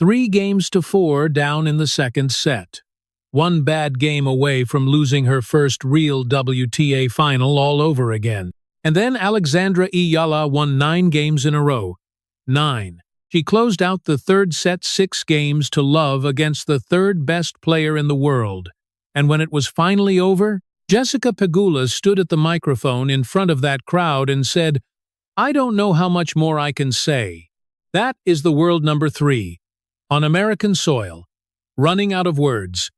3-4 down in the second set. One bad game away from losing her first real WTA final all over again. And then Alexandra Eala won 9 games in a row. 9. She closed out the third set 6-0 against the third best player in the world. And when it was finally over, Jessica Pegula stood at the microphone in front of that crowd and said, "I don't know how much more I can say. That is the world number 3. On American soil. Running out of words."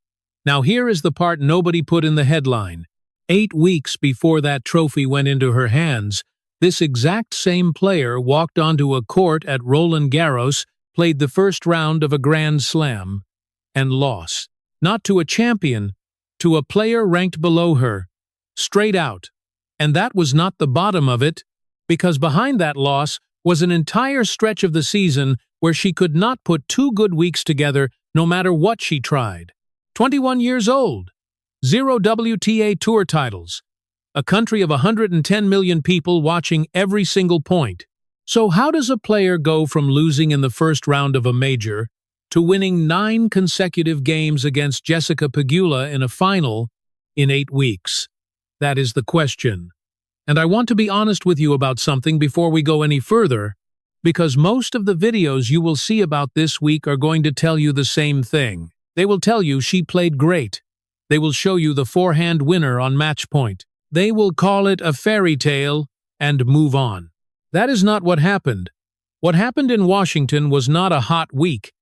Now here is the part nobody put in the headline. 8 weeks before that trophy went into her hands, this exact same player walked onto a court at Roland Garros, played the first round of a Grand Slam, and lost. Not to a champion, to a player ranked below her. Straight out. And that was not the bottom of it, because behind that loss was an entire stretch of the season where she could not put 2 good weeks together no matter what she tried. 21 years old. 0 WTA Tour titles. A country of 110 million people watching every single point. So how does a player go from losing in the first round of a major to winning 9 consecutive games against Jessica Pegula in a final in 8 weeks? That is the question. And I want to be honest with you about something before we go any further, because most of the videos you will see about this week are going to tell you the same thing. They will tell you she played great. They will show you the forehand winner on match point. They will call it a fairy tale and move on. That is not what happened. What happened in Washington was not a hot week.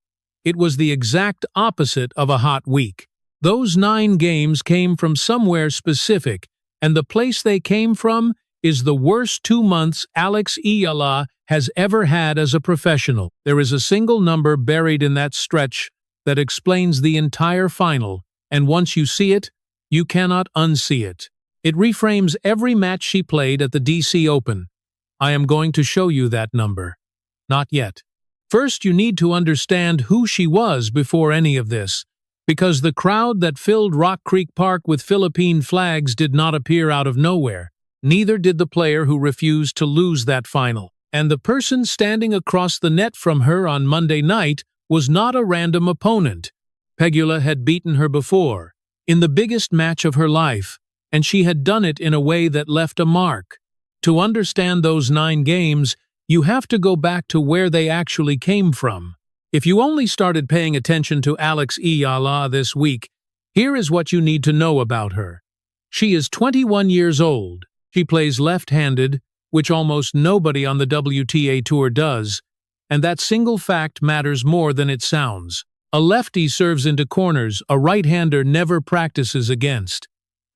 It was the exact opposite of a hot week. Those 9 games came from somewhere specific, and the place they came from is the worst 2 months Alex Eala has ever had as a professional. There is a single number buried in that stretch that explains the entire final, and once you see it, you cannot unsee it. It reframes every match she played at the DC Open. I am going to show you that number. Not yet. First, you need to understand who she was before any of this, because the crowd that filled Rock Creek Park with Philippine flags did not appear out of nowhere. Neither did the player who refused to lose that final. And the person standing across the net from her on Monday night was not a random opponent. Pegula had beaten her before, in the biggest match of her life, and she had done it in a way that left a mark. To understand those 9 games, you have to go back to where they actually came from. If you only started paying attention to Alex Eala this week, here is what you need to know about her. She is 21 years old. She plays left-handed, which almost nobody on the WTA Tour does, and that single fact matters more than it sounds. A lefty serves into corners a right-hander never practices against.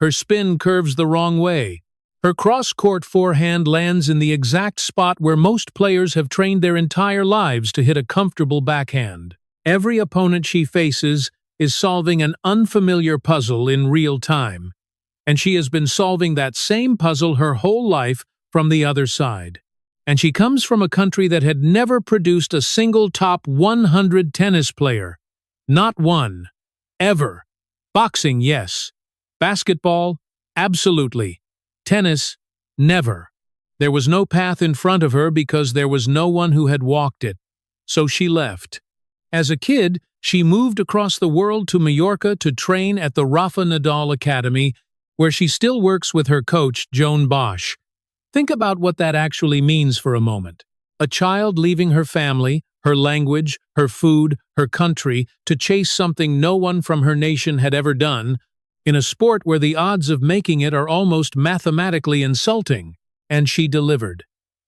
Her spin curves the wrong way. Her cross-court forehand lands in the exact spot where most players have trained their entire lives to hit a comfortable backhand. Every opponent she faces is solving an unfamiliar puzzle in real time, and she has been solving that same puzzle her whole life from the other side. And she comes from a country that had never produced a single top 100 tennis player. Not one. Ever. Boxing, yes. Basketball, absolutely. Tennis, never. There was no path in front of her because there was no one who had walked it. So she left. As a kid, she moved across the world to Mallorca to train at the Rafa Nadal Academy, where she still works with her coach, Joan Bosch. Think about what that actually means for a moment. A child leaving her family, her language, her food, her country, to chase something no one from her nation had ever done, in a sport where the odds of making it are almost mathematically insulting. And she delivered.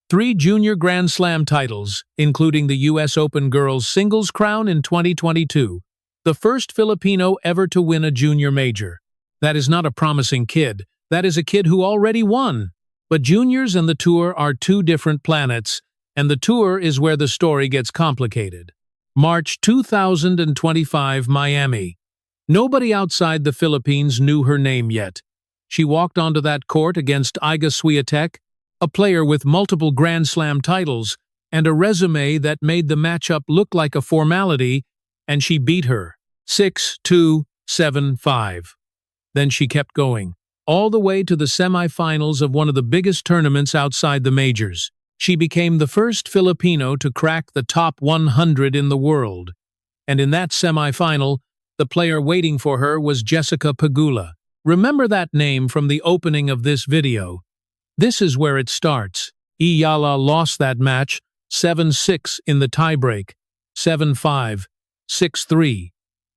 3 junior Grand Slam titles, including the US Open girls singles crown in 2022. The first Filipino ever to win a junior major. That is not a promising kid. That is a kid who already won. But juniors and the tour are 2 different planets, and the tour is where the story gets complicated. March 2025, Miami. Nobody outside the Philippines knew her name yet. She walked onto that court against Iga Swiatek, a player with multiple Grand Slam titles and a resume that made the matchup look like a formality, and she beat her 6-2, 7-5. Then she kept going, all the way to the semifinals of one of the biggest tournaments outside the majors. She became the first Filipino to crack the top 100 in the world. And in that semi-final, the player waiting for her was Jessica Pegula. Remember that name from the opening of this video. This is where it starts. Eala lost that match 7-6 in the tiebreak, 7-5, 6-3.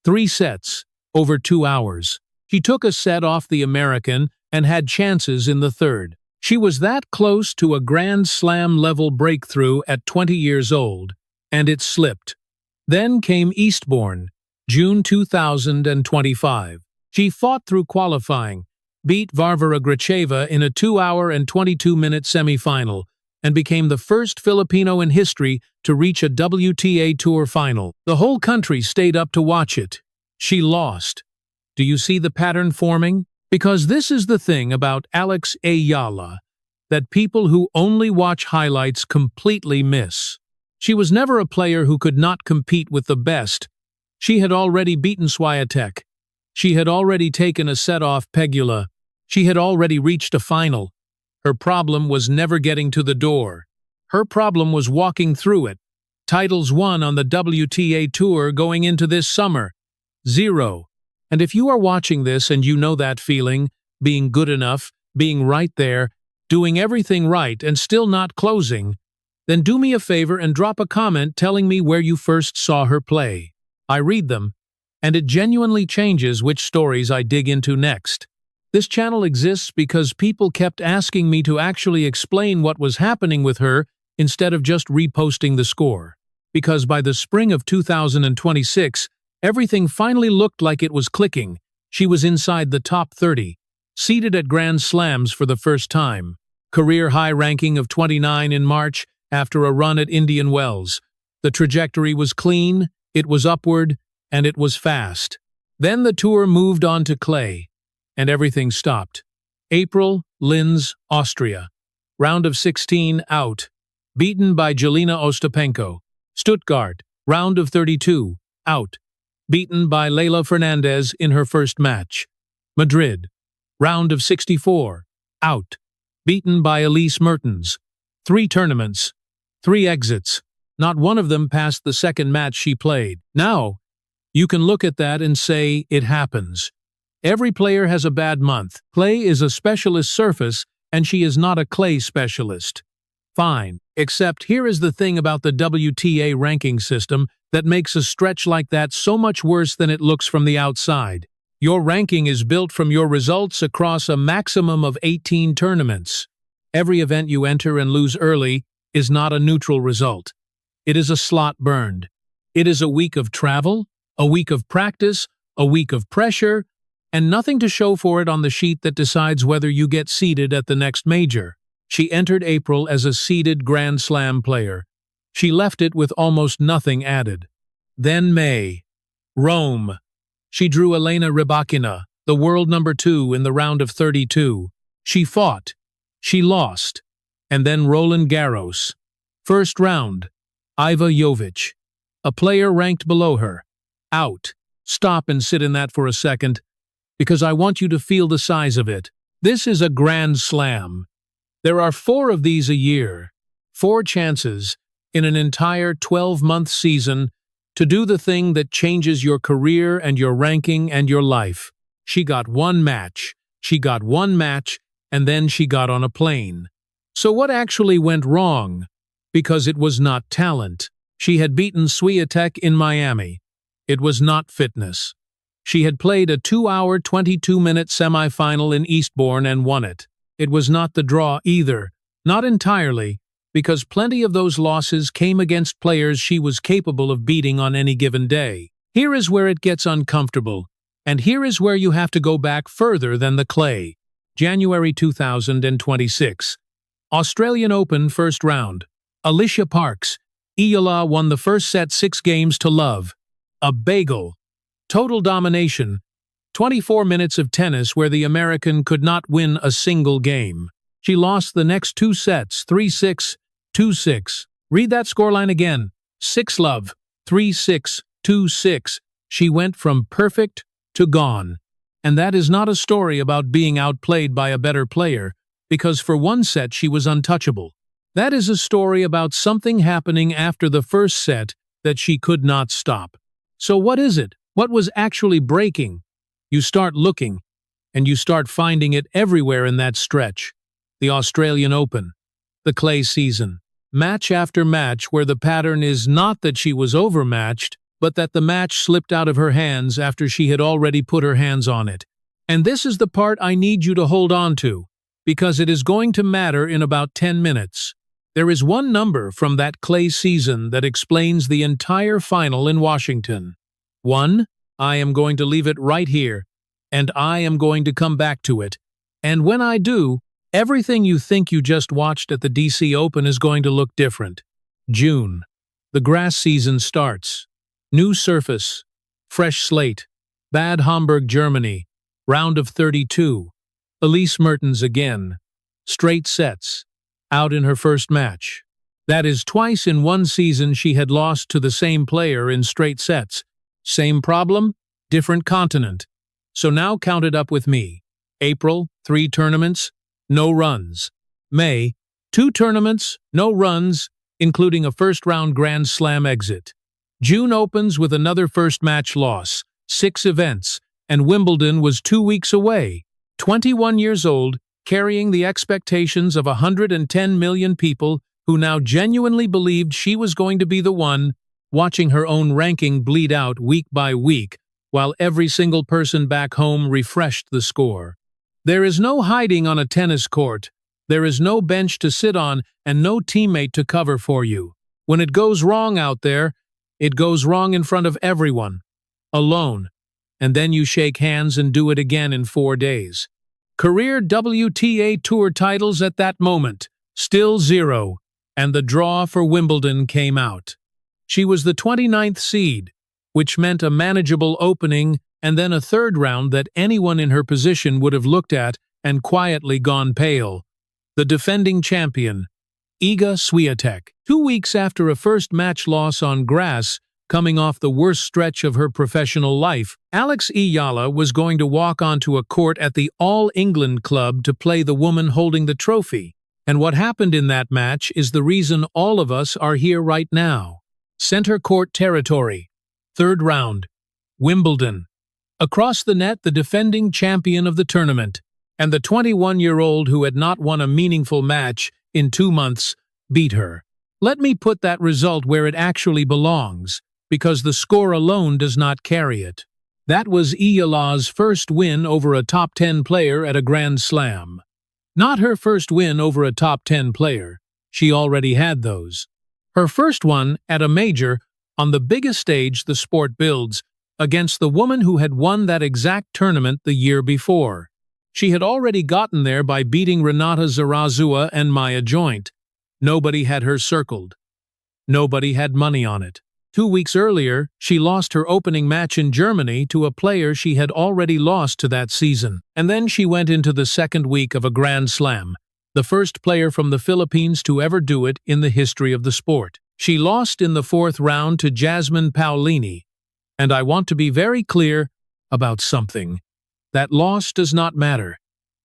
3 sets, over 2 hours. She took a set off the American and had chances in the third. She was that close to a Grand Slam-level breakthrough at 20 years old, and it slipped. Then came Eastbourne, June 2025. She fought through qualifying, beat Varvara Gracheva in a 2-hour and 22-minute semifinal, and became the first Filipino in history to reach a WTA Tour final. The whole country stayed up to watch it. She lost. Do you see the pattern forming? Because this is the thing about Alex Eala that people who only watch highlights completely miss. She was never a player who could not compete with the best. She had already beaten Swiatek. She had already taken a set off Pegula. She had already reached a final. Her problem was never getting to the door. Her problem was walking through it. Titles won on the WTA Tour going into this summer. 0. And if you are watching this and you know that feeling, being good enough, being right there, doing everything right and still not closing, then do me a favor and drop a comment telling me where you first saw her play. I read them, and it genuinely changes which stories I dig into next. This channel exists because people kept asking me to actually explain what was happening with her instead of just reposting the score. Because by the spring of 2026, everything finally looked like it was clicking. She was inside the top 30, seated at Grand Slams for the first time. Career high ranking of 29 in March after a run at Indian Wells. The trajectory was clean, it was upward, and it was fast. Then the tour moved on to clay, and everything stopped. April, Linz, Austria. Round of 16, out. Beaten by Jelena Ostapenko. Stuttgart, round of 32, out. Beaten by Leylah Fernandez in her first match. Madrid, round of 64, out. Beaten by Elise Mertens. 3 tournaments, 3 exits. Not one of them passed the second match she played. Now, you can look at that and say it happens. Every player has a bad month. Clay is a specialist surface, and she is not a clay specialist. Fine, except here is the thing about the WTA ranking system that makes a stretch like that so much worse than it looks from the outside. Your ranking is built from your results across a maximum of 18 tournaments. Every event you enter and lose early is not a neutral result. It is a slot burned. It is a week of travel, a week of practice, a week of pressure, and nothing to show for it on the sheet that decides whether you get seeded at the next major. She entered April as a seeded Grand Slam player. She left it with almost nothing added. Then May. Rome. She drew Elena Rybakina, the world number 2 in the round of 32. She fought. She lost. And then Roland Garros. First round. Iva Jovic. A player ranked below her. Out. Stop and sit in that for a second, because I want you to feel the size of it. This is a Grand Slam. There are 4 of these a year. 4 chances in an entire 12-month season to do the thing that changes your career and your ranking and your life. She got 1 match. She got 1 match, and then she got on a plane. So what actually went wrong? Because it was not talent. She had beaten Swiatek in Miami. It was not fitness. She had played a 2-hour, 22-minute semifinal in Eastbourne and won it. It was not the draw either. Not entirely, because plenty of those losses came against players she was capable of beating on any given day. Here is where it gets uncomfortable, and here is where you have to go back further than the clay. January 2026. Australian Open first round. Alicia Parks. Eala won the first set 6-0. A bagel. Total domination. 24 minutes of tennis where the American could not win a single game. She lost the next 2 sets, 3-6, 2-6. Read that scoreline again. 6-love, 3-6, 2-6. She went from perfect to gone. And that is not a story about being outplayed by a better player, because for 1 set she was untouchable. That is a story about something happening after the first set that she could not stop. So what is it? What was actually breaking? You start looking, and you start finding it everywhere in that stretch. The Australian Open, the clay season, match after match where the pattern is not that she was overmatched, but that the match slipped out of her hands after she had already put her hands on it. And this is the part I need you to hold on to, because it is going to matter in about 10 minutes. There is one number from that clay season that explains the entire final in Washington. 1. I am going to leave it right here, and I am going to come back to it. And when I do, everything you think you just watched at the DC Open is going to look different. June. The grass season starts. New surface. Fresh slate. Bad Homburg, Germany. Round of 32. Elise Mertens again. Straight sets. Out in her first match. That is twice in one season she had lost to the same player in straight sets. Same problem, different continent. So now count it up with me. April, 3 tournaments, no runs. May, 2 tournaments, no runs, including a first-round Grand Slam exit. June opens with another first-match loss, 6 events, and Wimbledon was 2 weeks away. 21 years old, carrying the expectations of 110 million people who now genuinely believed she was going to be the one, watching her own ranking bleed out week by week, while every single person back home refreshed the score. There is no hiding on a tennis court. There is no bench to sit on and no teammate to cover for you. When it goes wrong out there, it goes wrong in front of everyone. Alone. And then you shake hands and do it again in 4 days. Career WTA Tour titles at that moment, still 0, and the draw for Wimbledon came out. She was the 29th seed, which meant a manageable opening and then a third round that anyone in her position would have looked at and quietly gone pale. The defending champion, Iga Swiatek, 2 weeks after a first match loss on grass, coming off the worst stretch of her professional life, Alex Eala was going to walk onto a court at the All England Club to play the woman holding the trophy. And what happened in that match is the reason all of us are here right now. Center court territory. Third round. Wimbledon. Across the net, the defending champion of the tournament, and the 21-year-old who had not won a meaningful match in 2 months, beat her. Let me put that result where it actually belongs, because the score alone does not carry it. That was Eala's first win over a top 10 player at a Grand Slam. Not her first win over a top 10 player. She already had those. Her first one at a major, on the biggest stage the sport builds, against the woman who had won that exact tournament the year before. She had already gotten there by beating Renata Zarazua and Maya Joint. Nobody had her circled. Nobody had money on it. 2 weeks earlier, she lost her opening match in Germany to a player she had already lost to that season. And then she went into the second week of a Grand Slam, the first player from the Philippines to ever do it in the history of the sport. She lost in the 4th round to Jasmine Paolini. And I want to be very clear about something. That loss does not matter.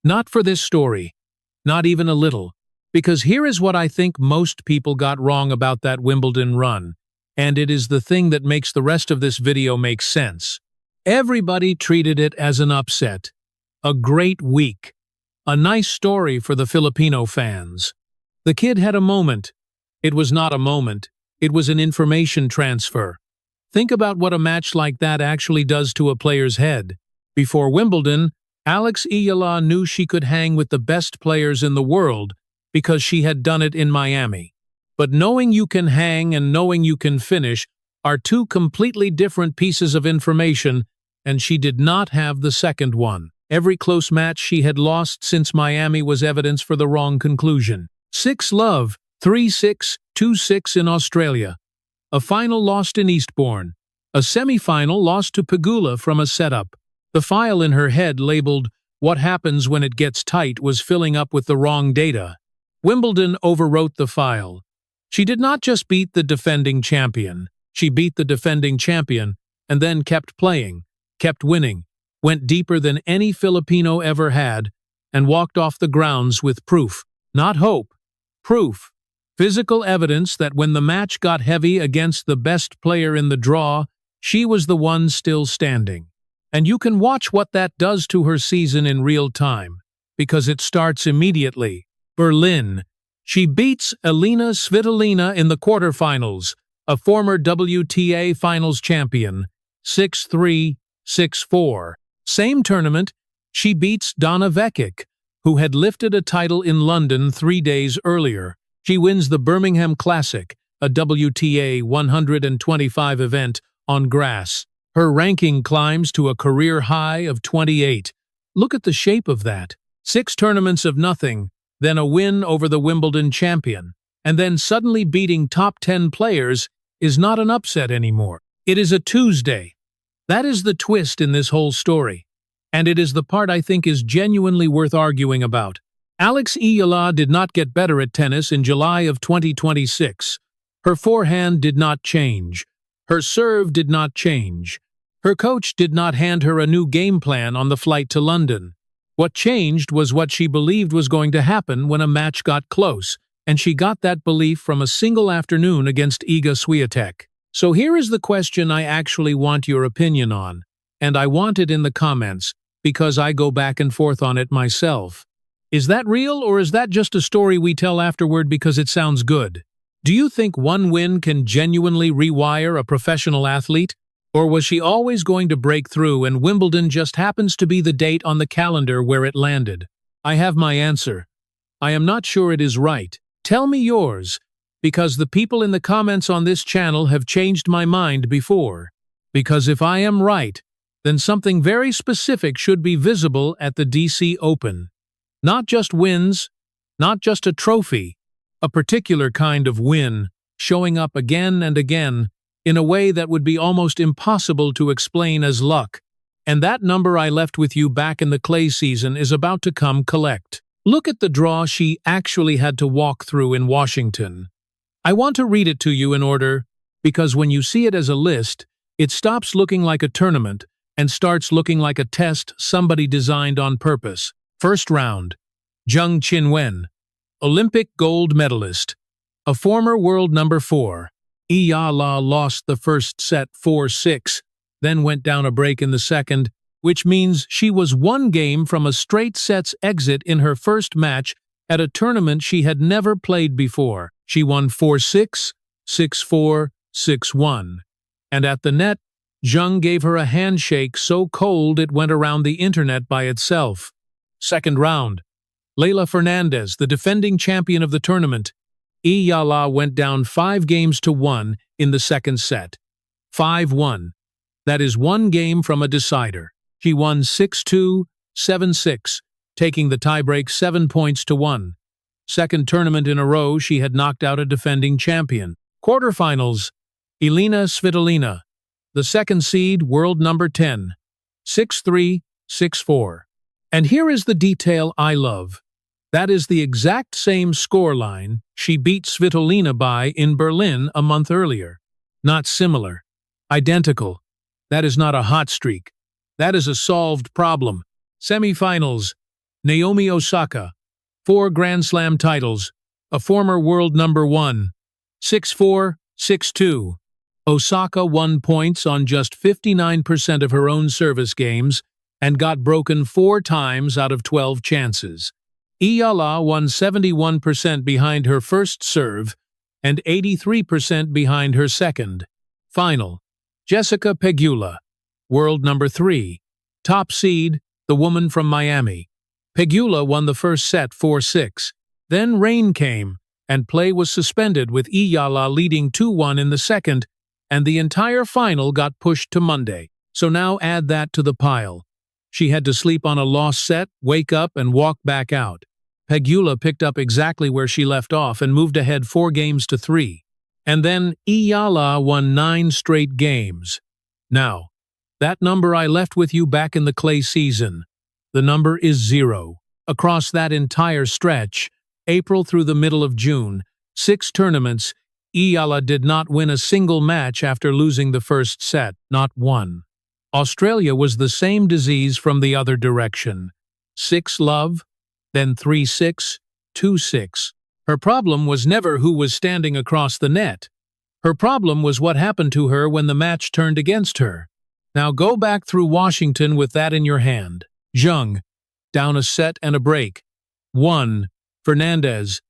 Not for this story. Not even a little. Because here is what I think most people got wrong about that Wimbledon run. And it is the thing that makes the rest of this video make sense. Everybody treated it as an upset. A great week. A nice story for the Filipino fans. The kid had a moment. It was not a moment. It was an information transfer. Think about what a match like that actually does to a player's head. Before Wimbledon, Alex Eala knew she could hang with the best players in the world because she had done it in Miami. But knowing you can hang and knowing you can finish are 2 completely different pieces of information, and she did not have the second one. Every close match she had lost since Miami was evidence for the wrong conclusion. 6-love, 3-6, 2-6 in Australia. A final lost in Eastbourne. A semi-final lost to Pegula from a setup. The file in her head labeled, "What happens when it gets tight," was filling up with the wrong data. Wimbledon overwrote the file. She did not just beat the defending champion. She beat the defending champion, and then kept playing, kept winning, went deeper than any Filipino ever had, and walked off the grounds with proof. Not hope. Proof. Physical evidence that when the match got heavy against the best player in the draw, She was the one still standing. And you can watch what that does to her season in real time, because it starts immediately. Berlin. She beats Elina Svitolina in the quarterfinals, a former WTA Finals champion, 6-3, 6-4. Same tournament, she beats Donna Vekic, who had lifted a title in London 3 days earlier. She wins the Birmingham Classic, a WTA 125 event on grass. Her ranking climbs to a career high of 28. Look at the shape of that. 6 tournaments of nothing, then a win over the Wimbledon champion, and then suddenly beating top 10 players is not an upset anymore. It is a Tuesday. That is the twist in this whole story, and it is the part I think is genuinely worth arguing about. Alex Eala did not get better at tennis in July of 2026. Her forehand did not change. Her serve did not change. Her coach did not hand her a new game plan on the flight to London. What changed was what she believed was going to happen when a match got close, and she got that belief from a single afternoon against Iga Swiatek. So here is the question I actually want your opinion on, and I want it in the comments, because I go back and forth on it myself. Is that real, or is that just a story we tell afterward because it sounds good? Do you think one win can genuinely rewire a professional athlete? Or was she always going to break through and Wimbledon just happens to be the date on the calendar where it landed? I have my answer. I am not sure it is right. Tell me yours, because the people in the comments on this channel have changed my mind before. Because if I am right, then something very specific should be visible at the DC Open. Not just wins, not just a trophy, a particular kind of win, showing up again and again, in a way that would be almost impossible to explain as luck. And that number I left with you back in the clay season is about to come collect. Look at the draw she actually had to walk through in Washington. I want to read it to you in order, because when you see it as a list, it stops looking like a tournament and starts looking like a test somebody designed on purpose. First round. Zheng Qinwen, Olympic gold medalist, a former world number 4. Eala lost the first set 4-6, then went down a break in the second, which means she was 1 game from a straight sets exit in her first match at a tournament she had never played before. She won 4-6, 6-4, 6-1. And at the net, Zheng gave her a handshake so cold it went around the internet by itself. Second round. Leylah Fernandez, the defending champion of the tournament. Eala went down 5-1 in the second set. 5-1. That is 1 game from a decider. She won 6-2, 7-6, taking the tiebreak 7 points to 1. Second tournament in a row she had knocked out a defending champion. Quarterfinals. Elina Svitolina, the second seed, world number 10. 6-3, 6-4. And here is the detail I love. That is the exact same scoreline she beat Svitolina by in Berlin a month earlier. Not similar. Identical. That is not a hot streak. That is a solved problem. Semifinals. Naomi Osaka, 4 Grand Slam titles, a former world number 1. 6-4, 6-2. Osaka won points on just 59% of her own service games and got broken 4 times out of 12 chances. Eala won 71% behind her first serve and 83% behind her second. Final. Jessica Pegula, world number 3. Top seed, the woman from Miami. Pegula won the first set 4-6. Then rain came, and play was suspended with Eala leading 2-1 in the second, and the entire final got pushed to Monday. So now add that to the pile. She had to sleep on a lost set, wake up, and walk back out. Pegula picked up exactly where she left off and moved ahead 4-3. And then Eala won 9 straight games. Now, that number I left with you back in the clay season, the number is 0. Across that entire stretch, April through the middle of June, 6 tournaments, Eala did not win a single match after losing the first set, not one. Australia was the same disease from the other direction. 6-love, then 3-6, 2-6. Her problem was never who was standing across the net. Her problem was what happened to her when the match turned against her. Now go back through Washington with that in your hand. Zheng, down a set and a break. 1. Fernandez,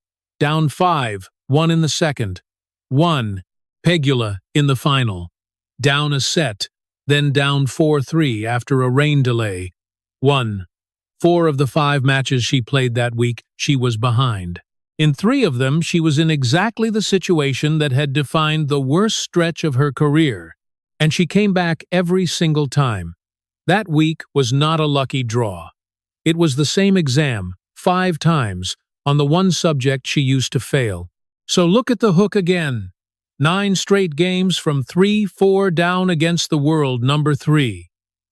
down 5-1 in the second. 1. Pegula in the final. Down a set, then down 4-3 after a rain delay. 1. 4 of the 5 matches she played that week, she was behind. In 3 of them, she was in exactly the situation that had defined the worst stretch of her career, and she came back every single time. That week was not a lucky draw. It was the same exam, 5 times, on the one subject she used to fail. So look at the hook again. 9 straight games from 3-4 down against the world number 3.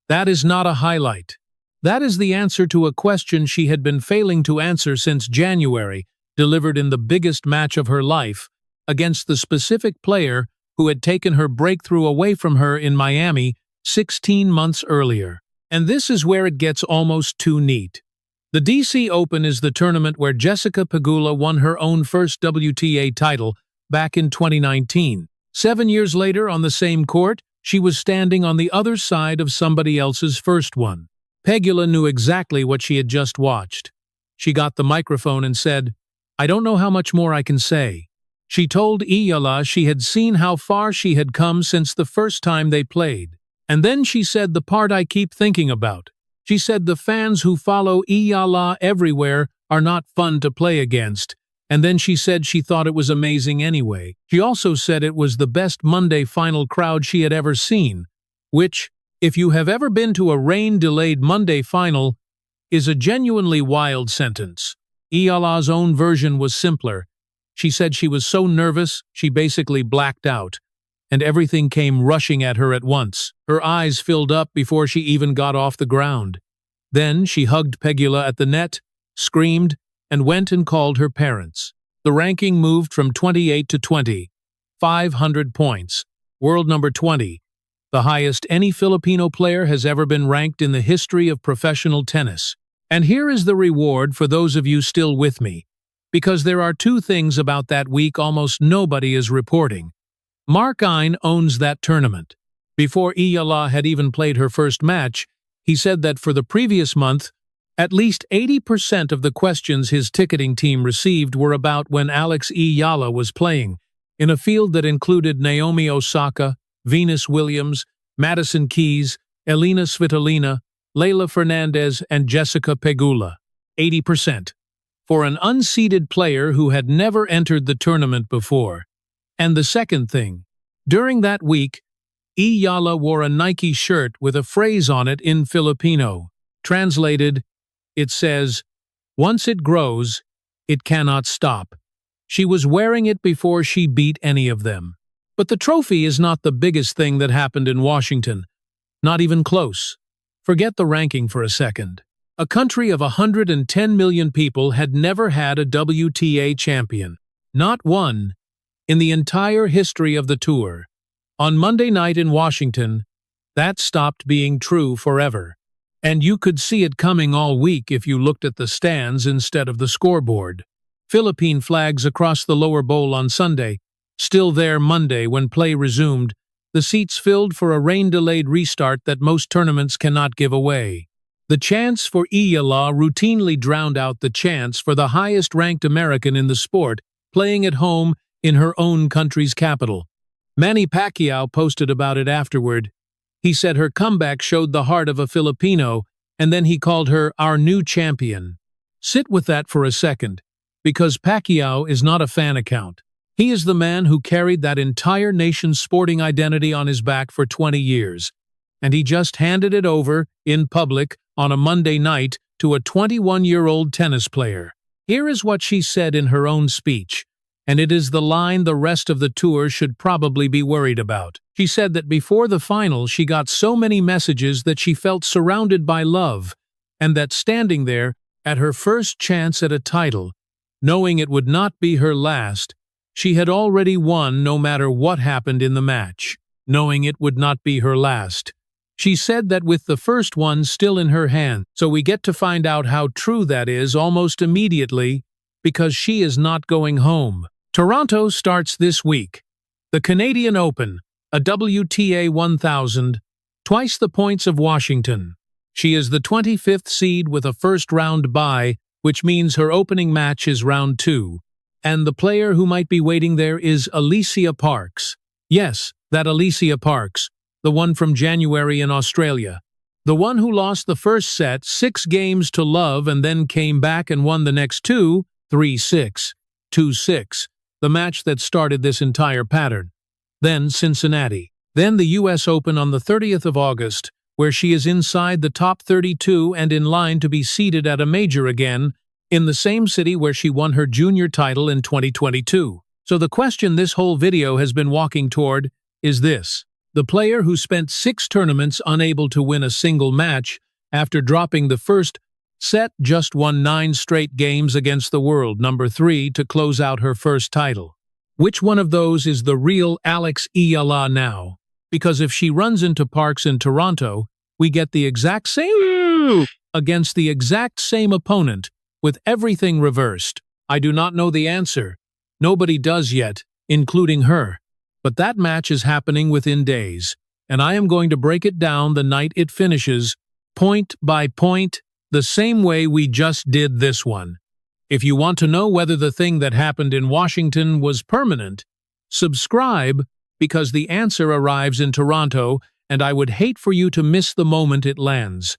That is not a highlight. That is the answer to a question she had been failing to answer since January, delivered in the biggest match of her life, against the specific player who had taken her breakthrough away from her in Miami 16 months earlier. And this is where it gets almost too neat. The DC Open is the tournament where Jessica Pegula won her own first WTA title back in 2019. 7 years later, on the same court, she was standing on the other side of somebody else's first one. Pegula knew exactly what she had just watched. She got the microphone and said, "I don't know how much more I can say." She told Eala she had seen how far she had come since the first time they played. And then she said the part I keep thinking about. She said the fans who follow Eala everywhere are not fun to play against. And then she said she thought it was amazing anyway. She also said it was the best Monday final crowd she had ever seen, which, if you have ever been to a rain-delayed Monday final, is a genuinely wild sentence. Eala's own version was simpler. She said she was so nervous, she basically blacked out, and everything came rushing at her at once. Her eyes filled up before she even got off the ground. Then she hugged Pegula at the net, screamed, and went and called her parents. The ranking moved from 28 to 20. 500 points. World number 20. The highest any Filipino player has ever been ranked in the history of professional tennis. And here is the reward for those of you still with me, because there are 2 things about that week almost nobody is reporting. Mark Ein owns that tournament. Before Eala had even played her first match, he said that for the previous month, at least 80% of the questions his ticketing team received were about when Alex Eala was playing, in a field that included Naomi Osaka, Venus Williams, Madison Keys, Elina Svitolina, Leylah Fernandez, and Jessica Pegula. 80%. For an unseeded player who had never entered the tournament before. And the second thing, during that week, Eala wore a Nike shirt with a phrase on it in Filipino. Translated, it says, "Once it grows, it cannot stop." She was wearing it before she beat any of them. But the trophy is not the biggest thing that happened in Washington. Not even close. Forget the ranking for a second. A country of 110 million people had never had a WTA champion. Not one. In the entire history of the tour. On Monday night in Washington, that stopped being true forever. And you could see it coming all week if you looked at the stands instead of the scoreboard. Philippine flags across the lower bowl on Sunday, still there Monday when play resumed, the seats filled for a rain-delayed restart that most tournaments cannot give away. The chants for Eala routinely drowned out the chants for the highest-ranked American in the sport, playing at home in her own country's capital. Manny Pacquiao posted about it afterward. He said her comeback showed the heart of a Filipino, and then he called her our new champion. Sit with that for a second, because Pacquiao is not a fan account. He is the man who carried that entire nation's sporting identity on his back for 20 years, and he just handed it over, in public, on a Monday night, to a 21-year-old tennis player. Here is what she said in her own speech, and it is the line the rest of the tour should probably be worried about. She said that before the final she got so many messages that she felt surrounded by love, and that standing there, at her first chance at a title, knowing it would not be her last, she had already won no matter what happened in the match, knowing it would not be her last. She said that with the first one still in her hand, so we get to find out how true that is almost immediately, because she is not going home. Toronto starts this week. The Canadian Open, a WTA 1000, twice the points of Washington. She is the 25th seed with a first-round bye, which means her opening match is round 2. And the player who might be waiting there is Alicia Parks. Yes, that Alicia Parks, the one from January in Australia. The one who lost the first set 6 games to love and then came back and won the next 2, 3-6, 2-6, the match that started this entire pattern. Then Cincinnati. Then the US Open on the 30th of August, where she is inside the top 32 and in line to be seated at a major again, in the same city where she won her junior title in 2022. So the question this whole video has been walking toward is this. The player who spent 6 tournaments unable to win a single match after dropping the first set just won 9 straight games against the world number 3 to close out her first title. Which one of those is the real Alex Eala now? Because if she runs into Parks in Toronto, we get the exact same against the exact same opponent with everything reversed. I do not know the answer. Nobody does yet, including her. But that match is happening within days, and I am going to break it down the night it finishes, point by point, the same way we just did this one. If you want to know whether the thing that happened in Washington was permanent, subscribe, because the answer arrives in Toronto, and I would hate for you to miss the moment it lands.